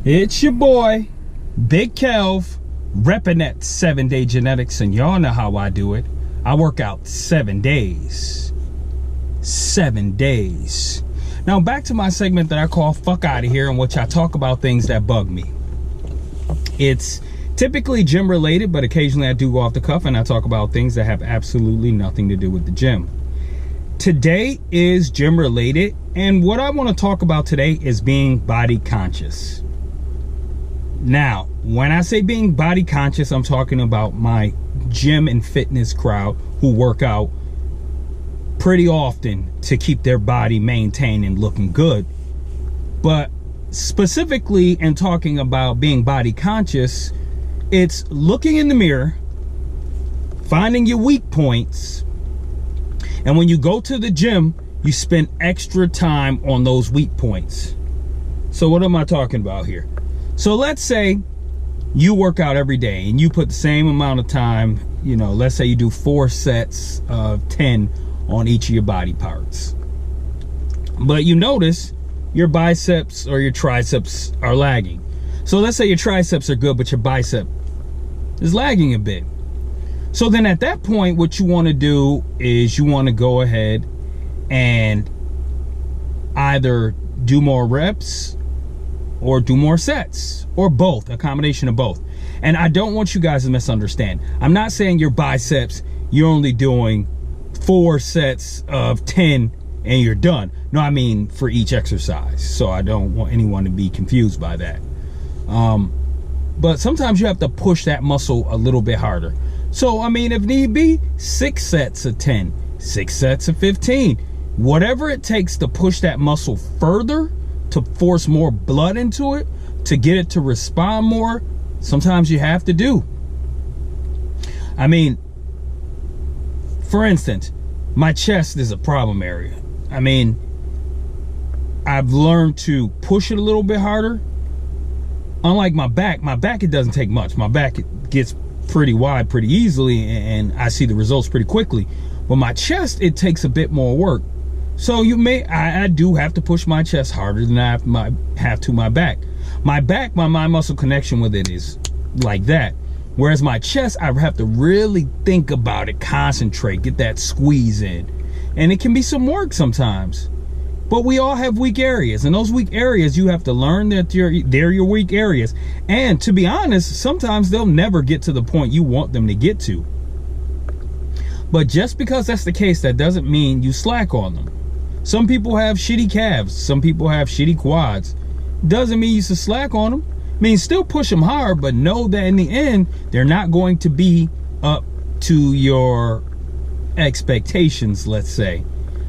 It's your boy, Big Kelv, repping that 7-day genetics, and y'all know how I do it. I work out 7 days. 7 days. Now back to my segment that I call Fuck Outta Here, in which I talk about things that bug me. It's typically gym related, but occasionally I do go off the cuff and I talk about things that have absolutely nothing to do with the gym. Today is gym related, and what I want to talk about today is being body conscious. Now, when I say being body conscious, I'm talking about my gym and fitness crowd who work out pretty often to keep their body maintained and looking good. But specifically in talking about being body conscious, it's looking in the mirror, finding your weak points, and when you go to the gym, you spend extra time on those weak points. So what am I talking about here? So let's say you work out every day and you put the same amount of time, let's say you do 4 sets of 10 on each of your body parts. But you notice your biceps or your triceps are lagging. So let's say your triceps are good, but your bicep is lagging a bit. So then at that point, what you want to do is you want to go ahead and either do more reps or do more sets, or both, a combination of both. And I don't want you guys to misunderstand. I'm not saying your biceps, you're only doing 4 sets of 10 and you're done. No, I mean for each exercise. So I don't want anyone to be confused by that. But sometimes you have to push that muscle a little bit harder. So, I mean, if need be, 6 sets of 10, 6 sets of 15, whatever it takes to push that muscle further, to force more blood into it, to get it to respond more, sometimes you have to do. I mean, for instance, my chest is a problem area. I mean, I've learned to push it a little bit harder. Unlike my back, it doesn't take much. My back, it gets pretty wide pretty easily and I see the results pretty quickly. But my chest, it takes a bit more work. So I do have to push my chest harder than I have to my back. My back, my mind muscle connection with it is like that. Whereas my chest, I have to really think about it, concentrate, get that squeeze in. And it can be some work sometimes. But we all have weak areas, and those weak areas, you have to learn that they're your weak areas. And to be honest, sometimes they'll never get to the point you want them to get to. But just because that's the case, that doesn't mean you slack on them. Some people have shitty calves. Some people have shitty quads. Doesn't mean you should slack on them. I mean, still push them hard, but know that in the end, they're not going to be up to your expectations, let's say.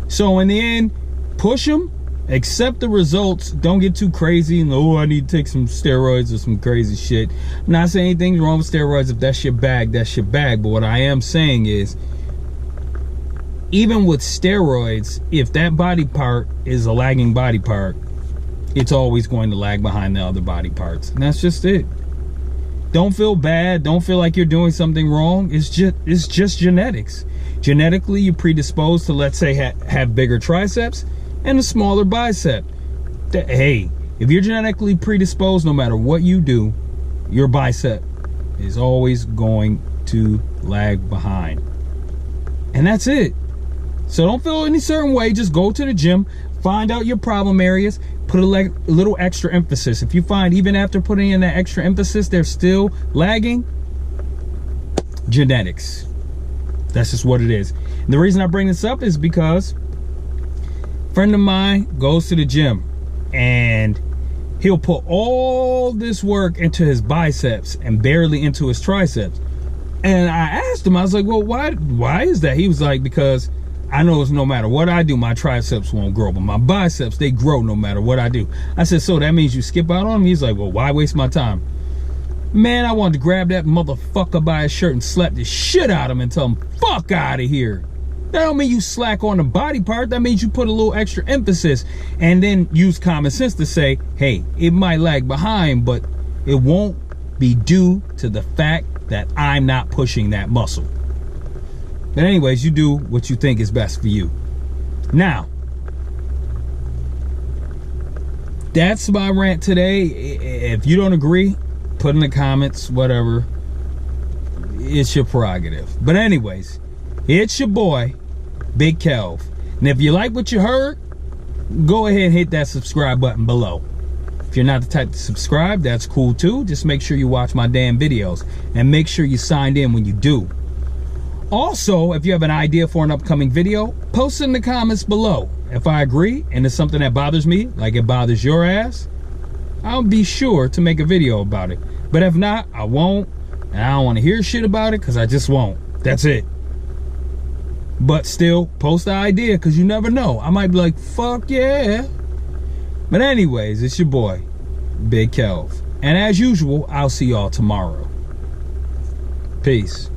So in the end, push them, accept the results. Don't get too crazy and, oh, I need to take some steroids or some crazy shit. I'm not saying anything's wrong with steroids. If that's your bag, that's your bag. But what I am saying is, even with steroids, if that body part is a lagging body part, it's always going to lag behind the other body parts. And that's just it. Don't feel bad. Don't feel like you're doing something wrong. It's just genetics. Genetically, you're predisposed to, let's say, have bigger triceps and a smaller bicep. Hey, if you're genetically predisposed, no matter what you do, your bicep is always going to lag behind. And that's it. So don't feel any certain way. Just go to the gym, find out your problem areas, put a little extra emphasis. If you find even after putting in that extra emphasis, they're still lagging, genetics. That's just what it is. And the reason I bring this up is because a friend of mine goes to the gym and he'll put all this work into his biceps and barely into his triceps. And I asked him, I was like, well, why is that? He was like, because I know it's no matter what I do, my triceps won't grow, but my biceps, they grow no matter what I do. I said, so that means you skip out on them? He's like, well, why waste my time? Man, I wanted to grab that motherfucker by his shirt and slap the shit out of him and tell him, fuck out of here. That don't mean you slack on the body part. That means you put a little extra emphasis and then use common sense to say, hey, it might lag behind, but it won't be due to the fact that I'm not pushing that muscle. But anyways, you do what you think is best for you. Now, That's my rant today. If you don't agree, put in the comments, whatever. It's your prerogative. But anyways, it's your boy, Big Kelv. And if you like what you heard, go ahead and hit that subscribe button below. If you're not the type to subscribe, that's cool too. Just make sure you watch my damn videos. And make sure you signed in when you do. Also, if you have an idea for an upcoming video, post it in the comments below. If I agree and it's something that bothers me, like it bothers your ass, I'll be sure to make a video about it. But if not, I won't. And I don't want to hear shit about it because I just won't. That's it. But still, post the idea because you never know. I might be like, fuck yeah. But anyways, it's your boy, Big Kelv. And as usual, I'll see y'all tomorrow. Peace.